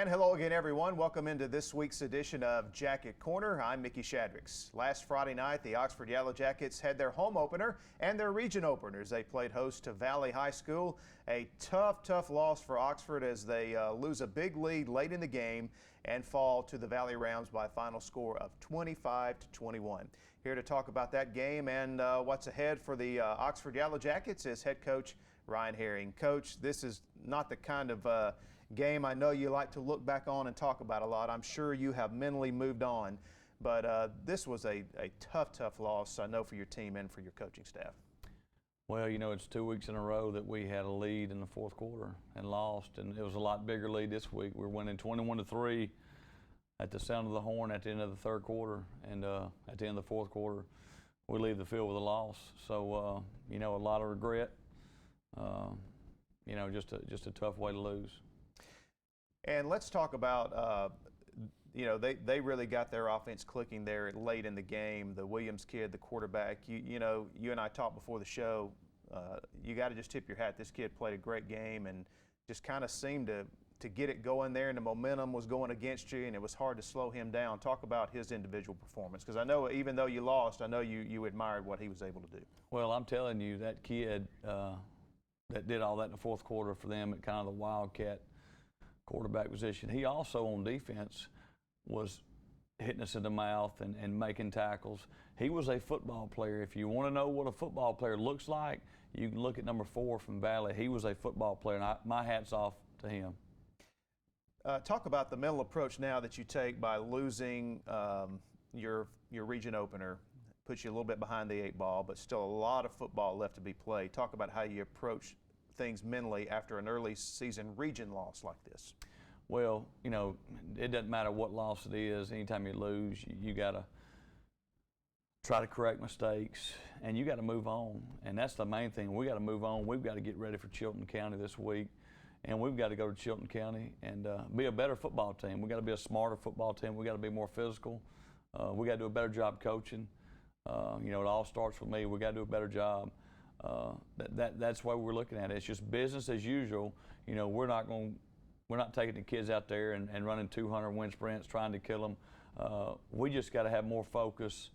And hello again, everyone. Welcome into this week's edition of Jacket Corner. I'm Mickey Shadricks. Last Friday night, the Oxford Yellow Jackets had their home opener and their region openers. They played host to Valley High School. A tough loss for Oxford as they lose a big lead late in the game and fall to the Valley Rounds by a final score of 25-21. Here to talk about that game and what's ahead for the Oxford Yellow Jackets is head coach Ryan Herring. Coach, this is not the kind of game I know you like to look back on and talk about a lot. I'm sure you have mentally moved on, but this was a tough loss, I know, for your team and for your coaching staff. Well, you know, it's 2 weeks in a row that we had a lead in the fourth quarter and lost, and it was a lot bigger lead this week. We're winning 21-3 at the sound of the horn at the end of the third quarter, and at the end of the fourth quarter, we leave the field with a loss. So, you know, a lot of regret. You know, just a tough way to lose. And let's talk about, you know, they really got their offense clicking there late in the game. The Williams kid, the quarterback, you know, you and I talked before the show, you got to just tip your hat. This kid played a great game and just kind of seemed to get it going there, and the momentum was going against you, and it was hard to slow him down. Talk about his individual performance, because I know even though you lost, I know you admired what he was able to do. Well, I'm telling you, that kid that did all that in the fourth quarter for them at kind of the Wildcat quarterback position, he also on defense was hitting us in the mouth and making tackles. He was a football player. If you want to know what a football player looks like, you can look at number 4 from Valley. He was a football player, and my hat's off to him. Talk about the mental approach now that you take by losing your region opener. Puts you a little bit behind the 8 ball, but still a lot of football left to be played. Talk about how you approach things mentally after an early season region loss like this. Well, you know, it doesn't matter what loss it is. Anytime you lose, you got to try to correct mistakes, and you got to move on. And that's the main thing. We got to move on. We've got to get ready for Chilton County this week, and we've got to go to Chilton County and be a better football team. We got to be a smarter football team. We got to be more physical. We got to do a better job coaching. You know, it all starts with me. We got to do a better job. That's why we're looking at it. It's just business as usual. You know, we're not taking the kids out there and running 200 wind sprints trying to kill them. We just got to have more focus,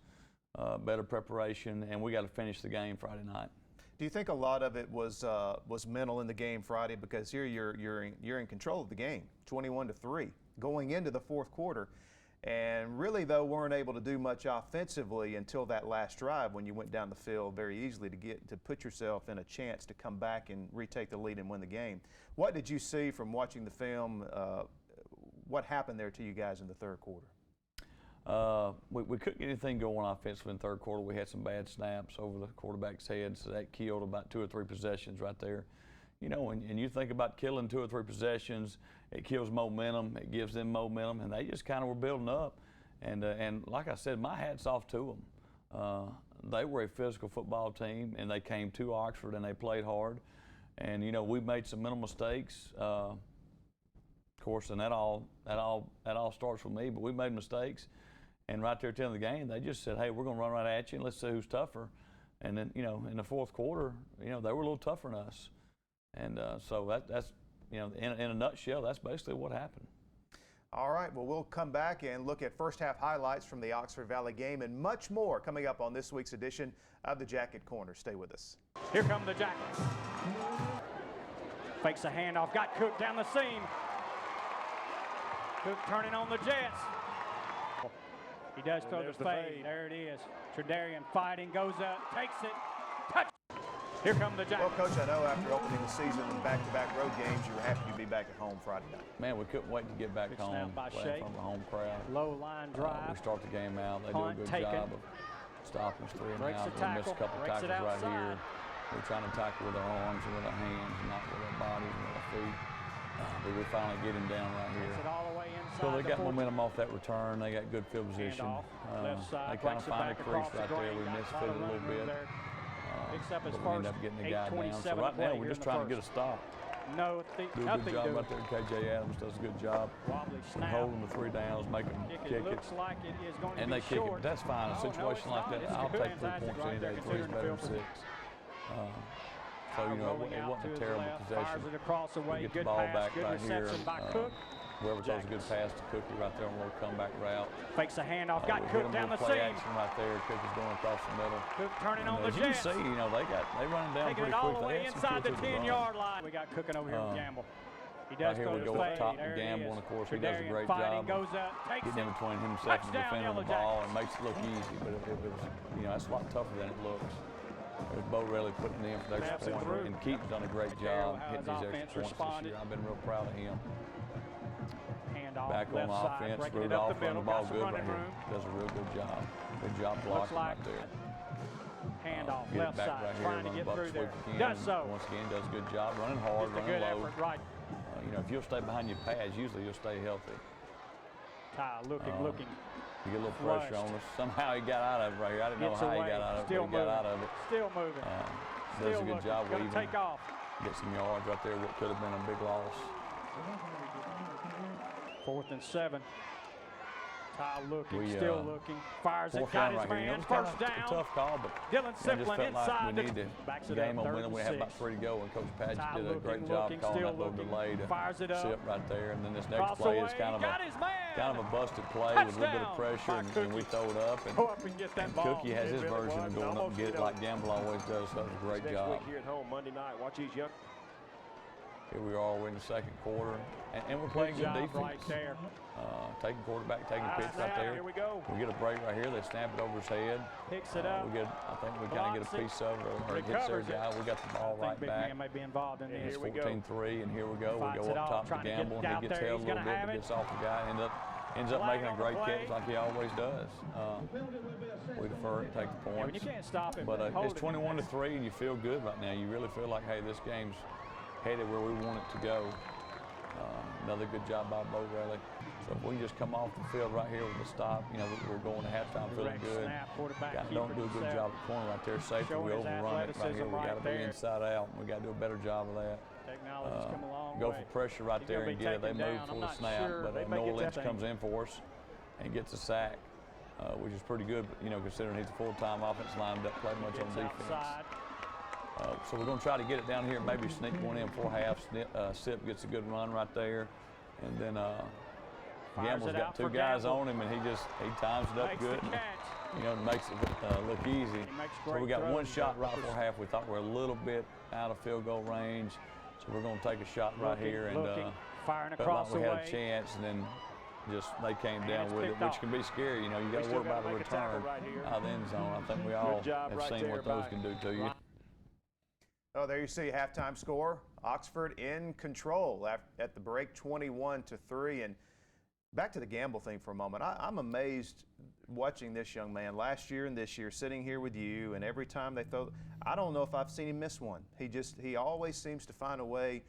better preparation, and we got to finish the game Friday night. Do you think a lot of it was mental in the game Friday, because here you're in control of the game, 21-3 going into the fourth quarter? And really, though, weren't able to do much offensively until that last drive when you went down the field very easily to put yourself in a chance to come back and retake the lead and win the game. What did you see from watching the film? What happened there to you guys in the third quarter? We couldn't get anything going offensively in the third quarter. We had some bad snaps over the quarterback's head, so that killed about 2 or 3 possessions right there. You know, and you think about killing 2 or 3 possessions, it kills momentum, it gives them momentum, and they just kind of were building up. And like I said, my hat's off to them. They were a physical football team, and they came to Oxford and they played hard. And you know, we made some mental mistakes, of course, and that all starts with me. But we made mistakes, and right there at the end of the game, they just said, "Hey, we're going to run right at you, and let's see who's tougher." And then, you know, in the fourth quarter, you know, they were a little tougher than us. And so that's, you know, in a nutshell, that's basically what happened. All right, well, we'll come back and look at first half highlights from the Oxford Valley game and much more coming up on this week's edition of the Jacket Corner. Stay with us. Here come the Jackets. Fakes a handoff, got Cook down the seam. Cook turning on the Jets. He does throw the fade. There it is. Tredarian fighting, goes up, takes it, touch. Here come the Jackets. Well, Coach, I know after opening the season and back-to-back road games, you were happy to be back at home Friday night. Man, we couldn't wait to get back home, playing from a home crowd. Low line drive. We start the game out. They do a good job of stopping us 3 and out. We miss a couple tackles right here. We're trying to tackle with our arms and with our hands, not with our bodies and with our feet. But we finally get him down right here. So they got momentum off that return. They got good field position. They kind of find a crease right there. We misfit it a little bit. But we end up getting the guy down. So right now, we're just trying to get a stop. No, do a good job out there. KJ Adams does a good job holding the 3 downs, making them kick it. And they kick it, but that's fine. A situation like that, I'll take 3 points any day. 3 is better than 6. So, you know, it wasn't a terrible possession. We get the ball back right here. whoever throws a good pass to Cookie right there on a little comeback route. Fakes a handoff, We got hit Cook 'em down the with play seam. action right there. Cookie's going across the middle. Cook turning And on the as you can Jets. see, you know, they running down Taking pretty it all quick. the They way had some inside the kids who could run. 10-yard line. We got Cooking over here with Gamble. He Right does here throw we the go fade. up top to There it Gamble, is. and of course he does a Tredarian great fighting, job goes up, takes getting in it. between himself and Touchdown, defending Yellow the ball, Jackets. and makes it look easy. But it was, you know, that's a lot tougher than it looks. There's Bo Relly putting in for the Snaps extra it point, through. and Keaton's done a great Darrell, job how hitting his these offense extra points responded. this year. I've been real proud of him. Handoff, Back on left side, offense, breaking it up Rudolph the running middle, the ball got some good running right here. room. Does a real good job. Good job blocking like right there. Handoff, Get left it back side, right here, trying to run get buck through there. sweep again. Does so. Once again, does a good job running hard, Just a running good low. effort, right. You know, if you'll stay behind your pads, usually you'll stay healthy. Ty looking. You get a little pressure on us. Somehow he got out of it right here. I didn't know Gets how he away. got out of it, Still but he got out of it. Still moving. Does Still a good looking. job Gonna weaving. take off. Get some yards right there. What could have been a big loss. 4th and 7. Ty looking, We, still looking. Fires it, Fourth got down his right here. You know, man. it's kinda First down. a tough call, but Dylan you know, just Siplin felt like inside we the need backs the it game up, momentum. 3rd We and have about 6. 3 to go, and Coach Padgett Ty did a great looking, job calling still that little looking. delay to Fires it up. sip right there. And then this next Cross play away, is kind of got his man. a busted play with a little bit Touchdown of pressure, by and we throw it up. And Go up and get that and ball. Cookie has his It really version was. of going up and Almost, get you it know, like Gamble always does. So that was a great Next job. week here at home, Monday night. Watch these young. Here we are, we're in the second quarter, and we're playing good job defense. right there. Taking quarterback, taking a pitch right there. Here we go. We get a break right here. They snap it over his head. Picks it up. I think we kind of get a Blocks it. piece of it, or gets their Recovers it. guy. We got the ball I right think Big back. Man may be involved in And this. It's here we go. 14-3, and here we go. We Fights go it up off, top to trying to get Gamble, it and out he gets there. held a He's little gonna bit, have but it. gets off the guy, ends up Flag making a on the great play. catch like he always does. We defer it, take the Yeah, when points. you can't stop him, But hold it's it. 21-3, and you feel good right now. You really feel like, hey, this game's headed where we want it to go. Another good job by Bo Relly. So if we can just come off the field right here with a stop, you know, we're going to halftime feeling Direct good. snap, quarterback Don't keeper do a good himself. job at the corner right there. Safety, Showing we his overrun it right here. athleticism We got to right be there. inside out. We got to do a better job of that. Technology's come a long Go way. for pressure right He's there gonna and be get it. They taken move down. for I'm the not snap, sure. but They may Noah get Lynch that comes thing. in for us and gets a sack, which is pretty good, you know, considering he's a full-time offensive lineman, doesn't play much on Gets defense. outside. So we're going to try to get it down here, maybe sneak one in before half. Sip gets a good run right there, and then Gamble's it got out 2 for guys Gamble. on him, and he times it up Makes good. the and, catch. you know, it makes it look easy. He makes So great we got one throws. shot right before half. We thought we were a little bit out of field goal range, so we're going to take a shot right Looking, here and firing felt across like we the had way. a chance, and then just they came And down it's with it, picked which off. can be scary. You know, you got to still worry about gotta the make a tackle return right here. out of the end zone. I think we all job have right seen there what those by can do to you. Oh, there you see halftime score. Oxford in control at the break, 21-3. And back to the Gamble thing for a moment. I'm amazed watching this young man last year and this year, sitting here with you, and every time they throw, I don't know if I've seen him miss one. He always seems to find a way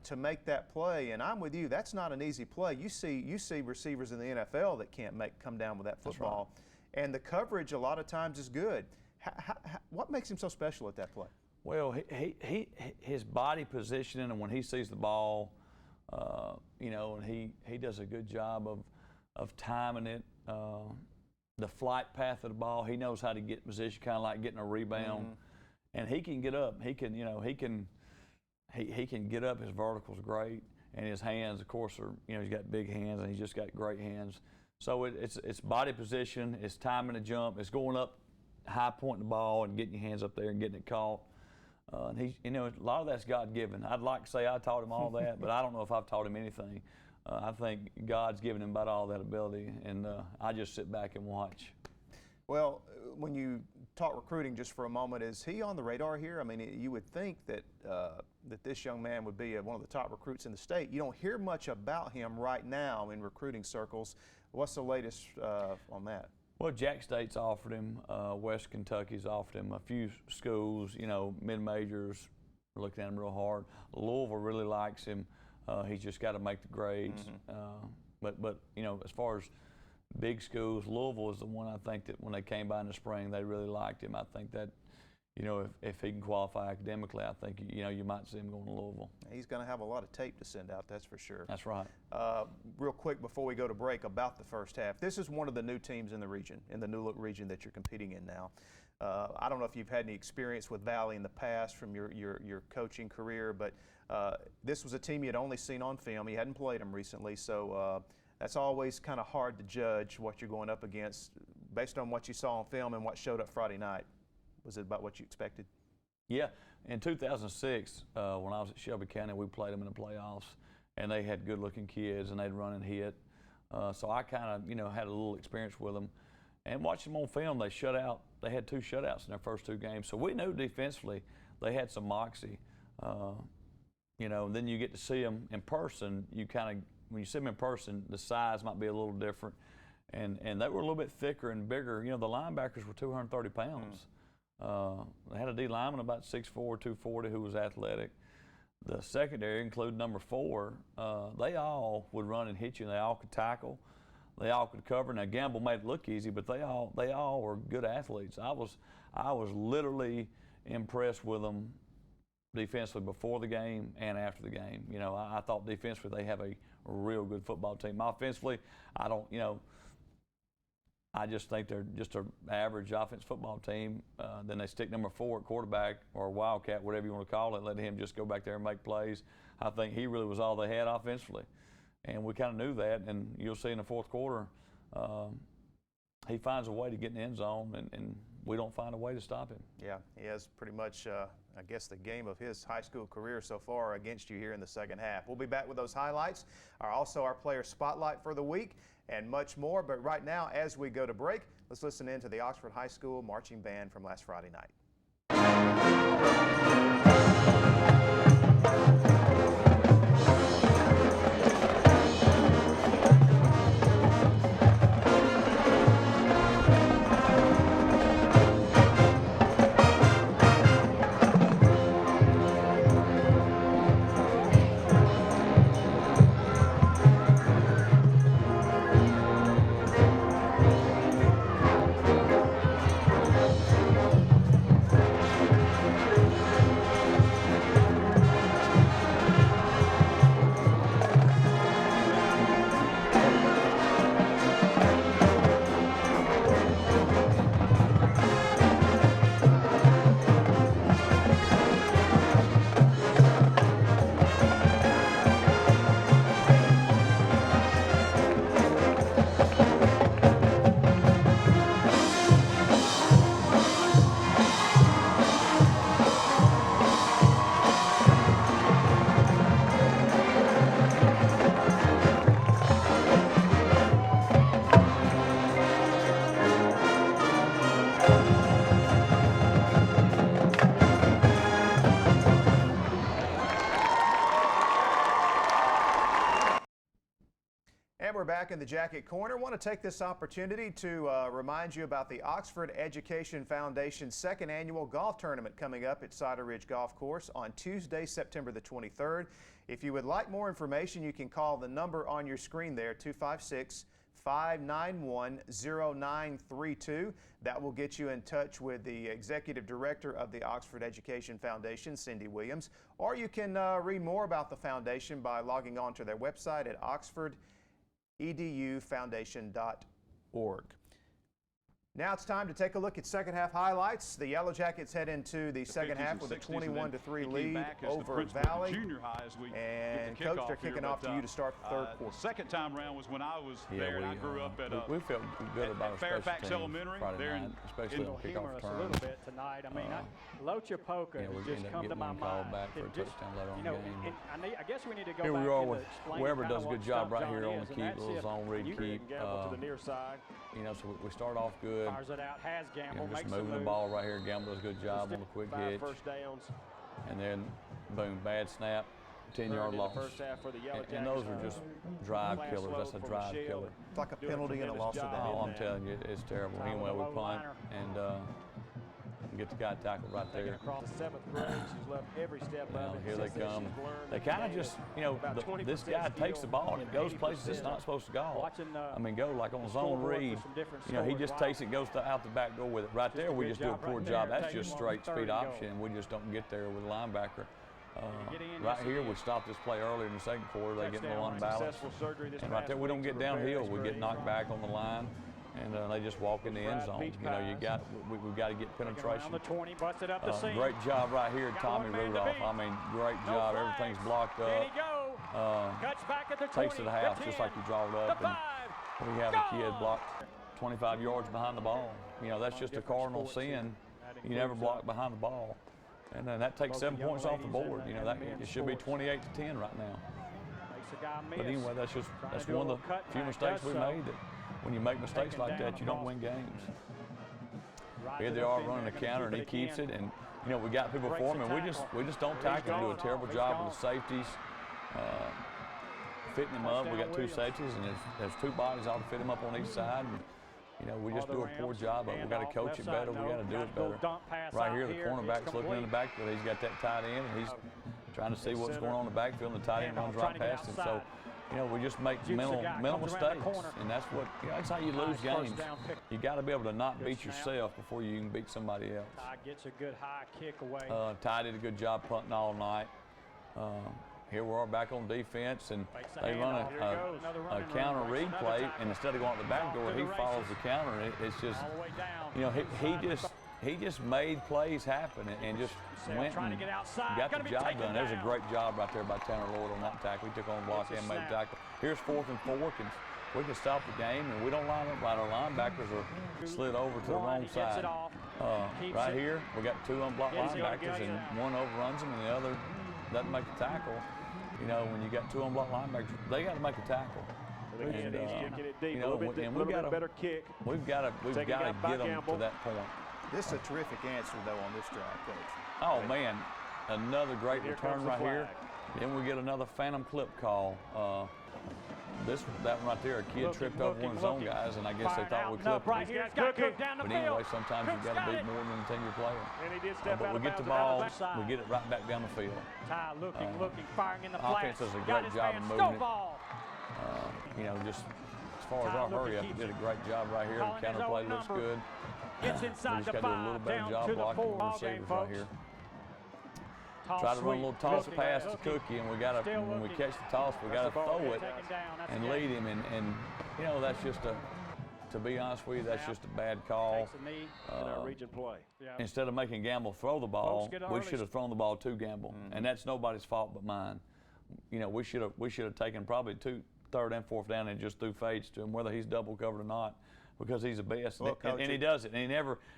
to make that play. And I'm with you. That's not an easy play. You see receivers in the NFL that can't come down with that football, and the coverage a lot of times is good. What makes him so special at that play? Well, his body positioning, and when he sees the ball, you know, and he does a good job of timing it. The flight path of the ball, he knows how to get in position, kind of like getting a rebound, and he can get up. He can, you know, he can get up. His vertical's great, and his hands, of course, are, you know, he's got big hands, and he's just got great hands. So it's body position, it's timing the jump, it's going up, high pointing the ball, and getting your hands up there and getting it caught. And he, you know, a lot of that's God-given. I'd like to say I taught him all that, but I don't know if I've taught him anything. I think God's given him about all that ability, and I just sit back and watch. Well, when you talk recruiting just for a moment, is he on the radar here? I mean, you would think that that this young man would be one of the top recruits in the state. You don't hear much about him right now in recruiting circles. What's the latest on that? Well, Jack State's offered him, West Kentucky's offered him, a few schools, you know, mid-majors are looking at him real hard. Louisville really likes him. He's just got to make the grades. But you know, as far as big schools, Louisville is the one I think that when they came by in the spring, they really liked him. I think that, you know, if he can qualify academically, I think, you know, you might see him going to Louisville. He's going to have a lot of tape to send out, that's for sure. That's right. Real quick before we go to break, about the first half. This is one of the new teams in the region, in the New Look region that you're competing in now. I don't know if you've had any experience with Valley in the past from your coaching career, but This was a team you had only seen on film. You hadn't played them recently, so that's always kind of hard to judge what you're going up against based on what you saw on film and what showed up Friday night. Was it about what you expected? Yeah, in 2006, when I was at Shelby County, we played them in the playoffs, and they had good-looking kids, and they'd run and hit. So I kind of, had a little experience with them. And watching them on film, they had 2 shutouts in their first 2 games. So we knew defensively they had some moxie. And then you get to see them in person. When you see them in person, the size might be a little different. And they were a little bit thicker and bigger. The linebackers were 230 pounds. They had a D lineman about 6'4", 240 who was athletic. The secondary, including number 4, they all would run and hit you, and they all could tackle. They all could cover. Now Gamble made it look easy, but they all were good athletes. I was literally impressed with them defensively before the game and after the game. I thought defensively they have a real good football team. Offensively, I just think they're just an average offense football team. Then they stick number 4 at quarterback, or Wildcat, whatever you want to call it, let him just go back there and make plays. I think he really was all they had offensively. And we kind of knew that, and you'll see in the fourth quarter, he finds a way to get in the end zone, and we don't find a way to stop him. Yeah, he has pretty much, I guess, the game of his high school career so far against you here in the second half. We'll be back with those highlights, also our player spotlight for the week, and much more. But right now, as we go to break, let's listen in to the Oxford High School marching band from last Friday night. And we're back in the Jacket Corner. I want to take this opportunity to remind you about the Oxford Education Foundation's 2nd annual golf tournament coming up at Cider Ridge Golf Course on Tuesday, September the 23rd. If you would like more information, you can call the number on your screen there, 256-591-0932. That will get you in touch with the Executive Director of the Oxford Education Foundation, Cindy Williams. Or you can read more about the foundation by logging on to their website at oxfordedufoundation.org. Now it's time to take a look at second half highlights. The Yellow Jackets head into the second half with a 21-3 lead over Valley. And Coach, they're kicking off to you to start the third quarter. The second time around was when I was there, and I grew up at we felt good about our Fairfax special Elementary. Friday There night, especially on kickoff Humorous a return. little bit tonight. I mean, Lochapoka Yeah, we're has just gonna come get to my one call mind. back for a It just, touchdown later on in the game. I guess we need to go Here back we are and with explain whoever kinda does a what good job Stuff right here John on is, the and that's keep, if zone read you keep. Gamble to the near side. So we start off good. fires it out, has Gamble, Just makes moving the move. ball right here. Gamble does a good job on the quick 5 hitch. first downs. And then, boom, bad snap, 10-yard In the loss. first half for the Yellow And Jackets. those are just drive Flash killers. low That's a from drive Michelle. killer. It's like a Doing a penalty and a tremendous loss of job. down. Oh, I'm man. telling you, it's terrible. Top of Anyway, the we low punt liner. and get the guy tackled right Taking there. across. The 7th grade, she's left every step Well, of it. here they Since then, come. she's learned They the kind of game just, is about this 20% guy takes the skill, ball and it goes places it's 80%. not supposed to go. Watching, I mean, go like on the zone scoreboard for read. some different He scores. just Wow. takes it, goes out the back door with it. Right Just there, a we good just do a job poor right job. there, That's taking just them on straight third speed and goal. option. We just don't get there with a linebacker. Get in, Right yes, here, again. we stopped this play earlier in the second quarter. They get low Touchdown. on balance. Successful surgery this And right past there, we don't week get to repair downhill. his We get grade. knocked back on the line. and they just walk in the end zone. You know, we've got to get Around penetration. the 20, busted up the seam. Great job right here, Got Tommy one man to Rudolph. beat. I mean, great No job. flags. Everything's blocked There up. he go. Cuts back at the 20, Takes to the house the just 10, like you draw it the up. 5. And we have a kid blocked 25 yards behind the ball. You know, that's just a different cardinal sports here. sin. That You never includes, block behind the ball. And then that takes both 7 the young points off the ladies and board. the- You know, and that the men's it should be sports. 28-10 right now. Makes the guy miss. But anyway, that's Trying to that's do a one of little the cut few back, mistakes does we so. made. That when you make mistakes Taken like down that, you don't across. win games. Right Here to they the are pin, running they're a gonna counter, and he keep keeps it. again. And you know, we got people Breaks for the him, and tackle. we just don't He's tackle. Do a gone. terrible He's job gone. with the safeties. Fitting him up. We got 2 Williams. safeties, and there's 2 bodies ought to fit him up on each side. And, you know, we just do a poor job of it. We got to coach it better. We got to do it better. Right here, the cornerback's looking in the backfield. He's got that tight end, and he's trying to see what's going on in the backfield, and the tight end runs right past him. So, you know, we just make mental mistakes, and that's what, you know, that's how you lose games. You got to be able to not beat yourself before you can beat somebody else. Ty gets a good high kick away. Ty did a good job punting all night. Here we are back on defense, and Fakes the they run handoff. Here goes. Another a running counter run. Breaks another replay, tackle. and instead of going out the back door, Off to he the follows races. the counter. It's just, All the way down. you know, Inside the he just made plays happen and just Sam went trying to and get outside. got Gonna the be job taken done. There's a down. great job right there by Tanner Lloyd on that tackle. He took on the block Gets a and made the snap. tackle. Here's 4th and 4. We can stop the game, and we don't line up right. Our linebackers are slid over to the One, wrong he gets side. it off. Keeps Right it. here, we got 2 unblocked Gets it, linebackers, gets it. and one overruns them, and the other doesn't make the tackle. You know, when you got 2 unblocked linebackers, they got to make a tackle. But again, And, he's kicking it deep. you A know, little bit, and we little bit gotta- better kick. We've got to Taking get down by them Gamble. to that point. This is a terrific answer, though, on this drive, Coach. Oh man, another great Here return comes the right here. flag. Then we get another phantom clip call. That one right there, a kid Looking, tripped over one of his own looking. guys, and I guess they Firing thought out we and up clipped right him. here. It's got Cook down the But field. anyway, sometimes Cook's you got to got beat it. more than the 10 you're playing. And he did step But out we of get the bounds ball, at the backside. we get it right back down the field. Ty looking, firing in the Offense flats. does a Got great his job man of moving it. Stovall. You know, just as far as Ty our looking, hurry up, he keeps did a it. great job right here. Calling The counter his play own looks number. good. Gets We inside just the got to do a little 5, better down job to the blocking 4. the Ball game, receivers right folks. here. Toss Try to run a sweep. little toss Looking, pass to looking. Cookie, and we got to Still when we looking. catch the toss, we got to the ball throw game. it Taken down. That's and the lead game. him. And you know, that's just to be honest with you, that's just a bad call. Takes a knee. in our region play. Yeah. Instead of making Gamble throw the ball, Folks, get an we early should have thrown the ball to Gamble, and that's nobody's fault but mine. You know, we should have taken probably 2 3rd and 4th down and just threw fades to him, whether he's double covered or not, because he's the best. Well, Coach, and he does it, and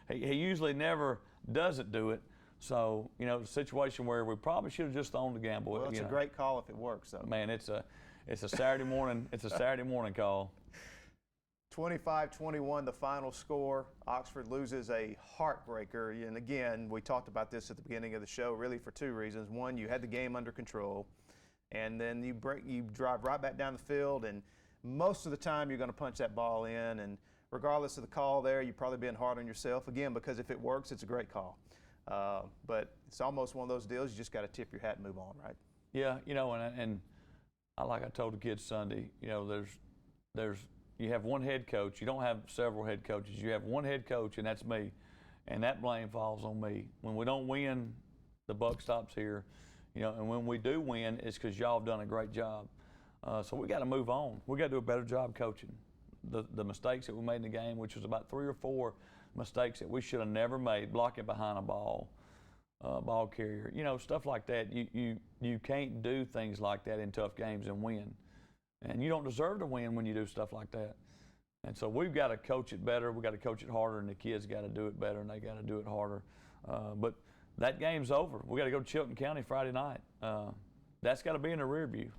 he usually never doesn't do it. So, you know, it's a situation where we probably should have just thrown the Gamble. Well, it's you a know. great call if it works, though. Man, it's a Saturday morning. It's a Saturday morning call. 25-21, the final score. Oxford loses a heartbreaker. And again, we talked about this at the beginning of the show, really for 2 reasons. One, you had the game under control, and then you drive right back down the field, and most of the time you're going to punch that ball in. And regardless of the call there, you're probably being hard on yourself again, because if it works, it's a great call. But it's almost one of those deals you just got to tip your hat and move on, right? Yeah, you know, and like I told the kids Sunday, you know, you have one head coach. You don't have several head coaches. You have one head coach, and that's me. And that blame falls on me. When we don't win, the buck stops here. You know, and when we do win, it's because y'all have done a great job. So we got to move on. We got to do a better job coaching. The mistakes that we made in the game, which was about 3 or 4 mistakes that we should have never made, blocking behind a ball carrier, you know, stuff like that. You can't do things like that in tough games and win. And you don't deserve to win when you do stuff like that. And so we've got to coach it better. We've got to coach it harder, and the kids got to do it better, and they got to do it harder. But that game's over. We got to go to Chilton County Friday night. That's got to be in the rear view.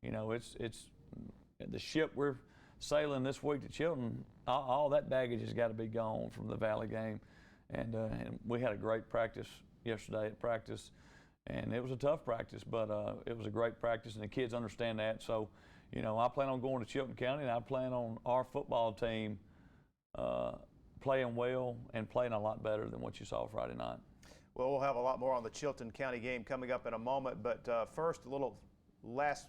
You know, it's the ship we're sailing this week to Chilton. All that baggage has got to be gone from the Valley game. And we had a great practice yesterday at practice, and it was a tough practice, but it was a great practice, and the kids understand that. So, you know, I plan on going to Chilton County, and I plan on our football team playing well and playing a lot better than what you saw Friday night. Well, we'll have a lot more on the Chilton County game coming up in a moment, but first, a little last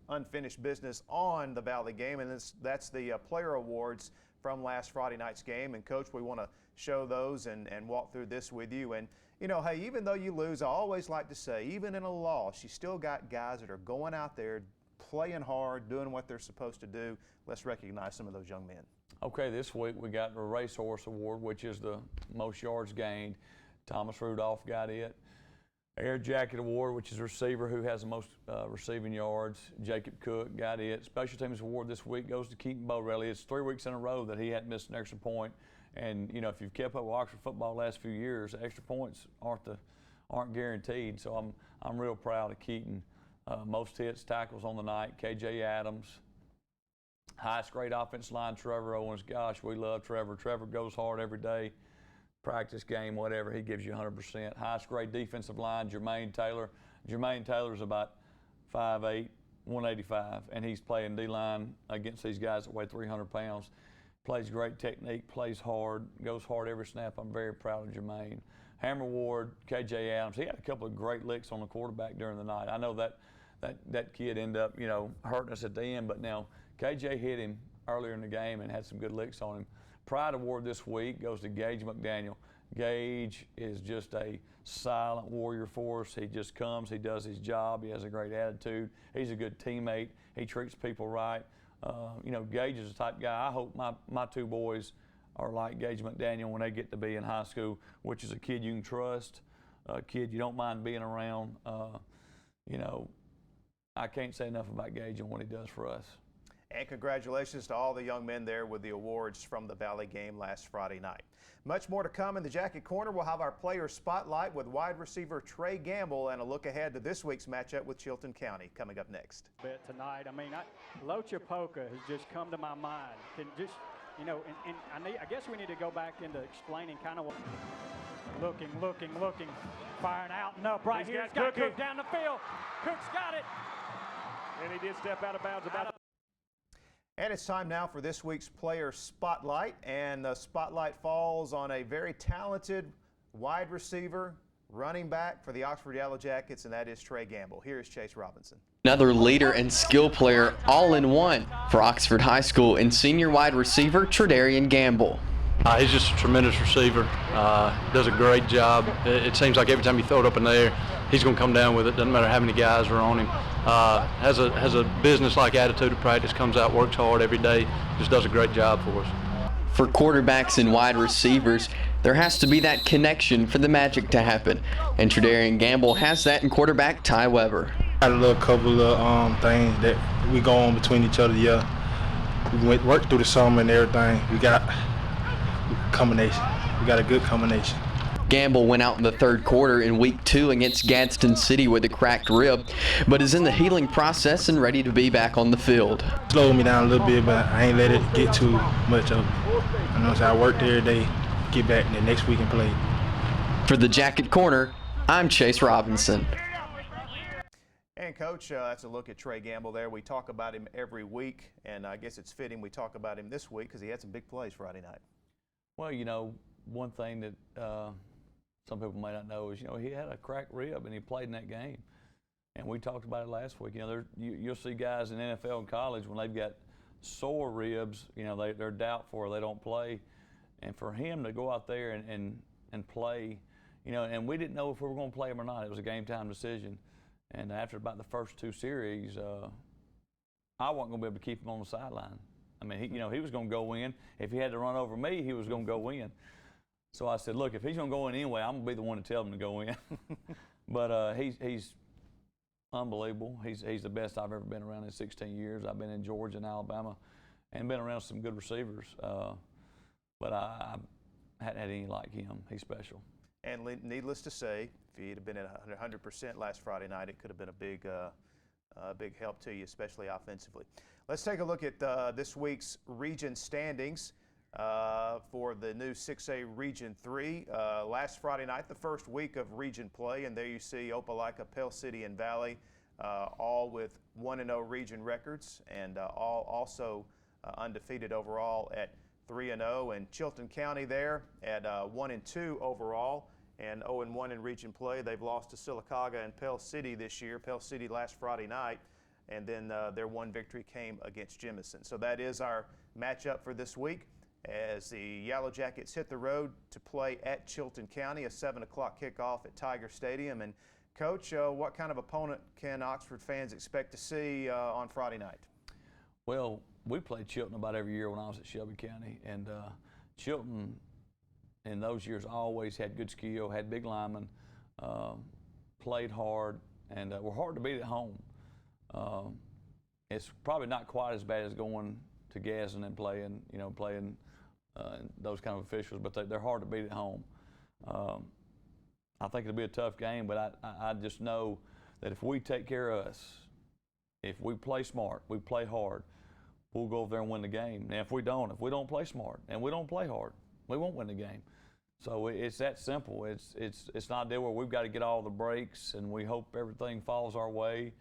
unfinished business on the Valley game, and that's the player awards from last Friday night's game. And Coach, we want to show those and walk through this with you. And you know, hey, even though you lose, I always like to say, even in a loss, you still got guys that are going out there playing hard, doing what they're supposed to do. Let's recognize some of those young men. Okay, this week we got the Racehorse Award, which is the most yards gained. Thomas Rudolph got it. Air Jacket Award, which is the receiver who has the most receiving yards. Jacob Cook got it. Special Teams Award this week goes to Keaton Borelli. It's 3 weeks in a row that he hadn't missed an extra point. And you know, if you've kept up with Oxford football the last few years, extra points aren't guaranteed. So I'm real proud of Keaton. Most hits, tackles on the night. KJ Adams. Highest grade offensive line, Trevor Owens. Gosh, we love Trevor. Trevor goes hard every day. Practice, game, whatever, he gives you 100%. Highest grade defensive line, Jermaine Taylor. Jermaine Taylor's about 5'8", 185, and he's playing D-line against these guys that weigh 300 pounds. Plays great technique, plays hard, goes hard every snap. I'm very proud of Jermaine. Hammer Ward, KJ Adams, he had a couple of great licks on the quarterback during the night. I know that kid ended up, you know, hurting us at the end, but now KJ hit him earlier in the game and had some good licks on him. Pride Award this week goes to Gage McDaniel. Gage is just a silent warrior for us. He just comes, he does his job, he has a great attitude. He's a good teammate, he treats people right. You know, Gage is the type of guy, I hope my two boys are like Gage McDaniel when they get to be in high school, which is a kid you can trust, a kid you don't mind being around. You know, I can't say enough about Gage and what he does for us. And congratulations to all the young men there with the awards from the Valley game last Friday night. Much more to come in the Jacket Corner. We'll have our player spotlight with wide receiver Trey Gamble and a look ahead to this week's matchup with Chilton County coming up next. Bit tonight. I mean, Lochapoka has just come to my mind. Can just, you know, and I guess we need to go back into explaining kind of what. Looking, firing out and up right here. He's got Cook down the field. Cook's got it. And he did step out of bounds about. And it's time now for this week's player spotlight, and the spotlight falls on a very talented wide receiver, running back for the Oxford Yellow Jackets, and that is Trey Gamble. Here is Chase Robinson. Another leader and skill player all in one for Oxford High School and senior wide receiver Tredarian Gamble. He's just a tremendous receiver, does a great job. It seems like every time you throw it up in the air, he's going to come down with it. Doesn't matter how many guys are on him. Has a business-like attitude of practice, comes out, works hard every day, just does a great job for us. For quarterbacks and wide receivers, there has to be that connection for the magic to happen. And Tredarian Gamble has that in quarterback Ty Weber. Got a little couple of things that we go on between each other. Yeah, we worked through the summer and everything. We got combination. We got a good combination. Gamble went out in the third quarter in week 2 against Gadsden City with a cracked rib, but is in the healing process and ready to be back on the field. Slowed me down a little bit, but I ain't let it get too much of it. You know, so I worked every day, get back the next week and play. For the Jacket Corner, I'm Chase Robinson. And Coach, that's a look at Trey Gamble there. We talk about him every week, and I guess it's fitting we talk about him this week because he had some big plays Friday night. Well, you know, one thing that some people may not know is, you know, he had a cracked rib and he played in that game. And we talked about it last week. You know, you'll see guys in NFL and college when they've got sore ribs, you know, they're doubtful or they don't play. And for him to go out there and play, you know, and we didn't know if we were going to play him or not. It was a game time decision. And after about the first 2 series, I wasn't going to be able to keep him on the sideline. I mean, he was going to go in. If he had to run over me, he was going to go in. So I said, look, if he's going to go in anyway, I'm going to be the one to tell him to go in. But he's unbelievable. He's the best I've ever been around in 16 years. I've been in Georgia and Alabama and been around some good receivers. But I hadn't had any like him. He's special. And needless to say, if he'd have been at 100% last Friday night, it could have been a big help to you, especially offensively. Let's take a look at this week's region standings for the new 6A Region 3. Last Friday night, the first week of region play, and there you see Opelika, Pell City, and Valley all with 1-0 region records, and all also undefeated overall at 3-0, and Chilton County there at 1-2 overall and 0-1 in region play. They've lost to Sylacauga and Pell City this year. Pell City last Friday night, and then their one victory came against Jemison. So that is our matchup for this week as the Yellow Jackets hit the road to play at Chilton County, a 7 o'clock kickoff at Tiger Stadium. And Coach, what kind of opponent can Oxford fans expect to see on Friday night? Well, we played Chilton about every year when I was at Shelby County, and Chilton in those years always had good skill, had big linemen, played hard, and were hard to beat at home. It's probably not quite as bad as going to Gadsden and playing those kind of officials, but they're hard to beat at home. I think it'll be a tough game, but I just know that if we take care of us, if we play smart, we play hard, we'll go over there and win the game. Now, if we don't play smart and we don't play hard, we won't win the game. So it's that simple. It's not a deal where we've got to get all the breaks and we hope everything falls our way.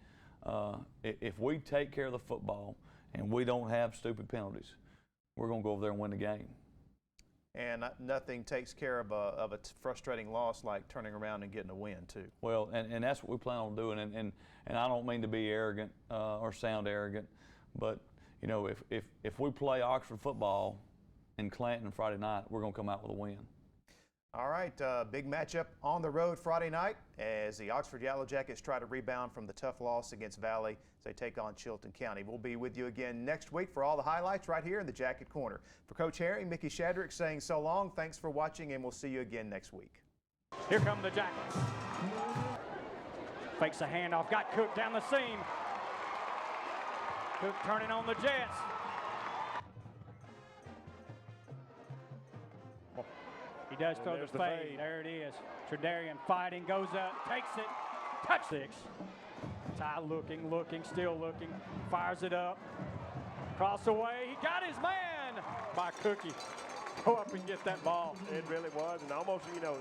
If we take care of the football and we don't have stupid penalties, we're going to go over there and win the game. And nothing takes care of a frustrating loss like turning around and getting a win, too. Well, and that's what we plan on doing. And I don't mean to be arrogant or sound arrogant, but, you know, if we play Oxford football in Clanton Friday night, we're going to come out with a win. All right, big matchup on the road Friday night as the Oxford Yellow Jackets try to rebound from the tough loss against Valley as they take on Chilton County. We'll be with you again next week for all the highlights right here in the Jacket Corner. For Coach Herring, Mickey Shadrick saying so long. Thanks for watching, and we'll see you again next week. Here come the Jackets. Fakes a handoff, got Cook down the seam. Cook turning on the Jets. He does throw the fade. There it is. Tredarian fighting, goes up, takes it, touch 6. Ty looking, still looking, fires it up. Cross away, he got his man by Cookie. Go up and get that ball. It really was, and almost, you know,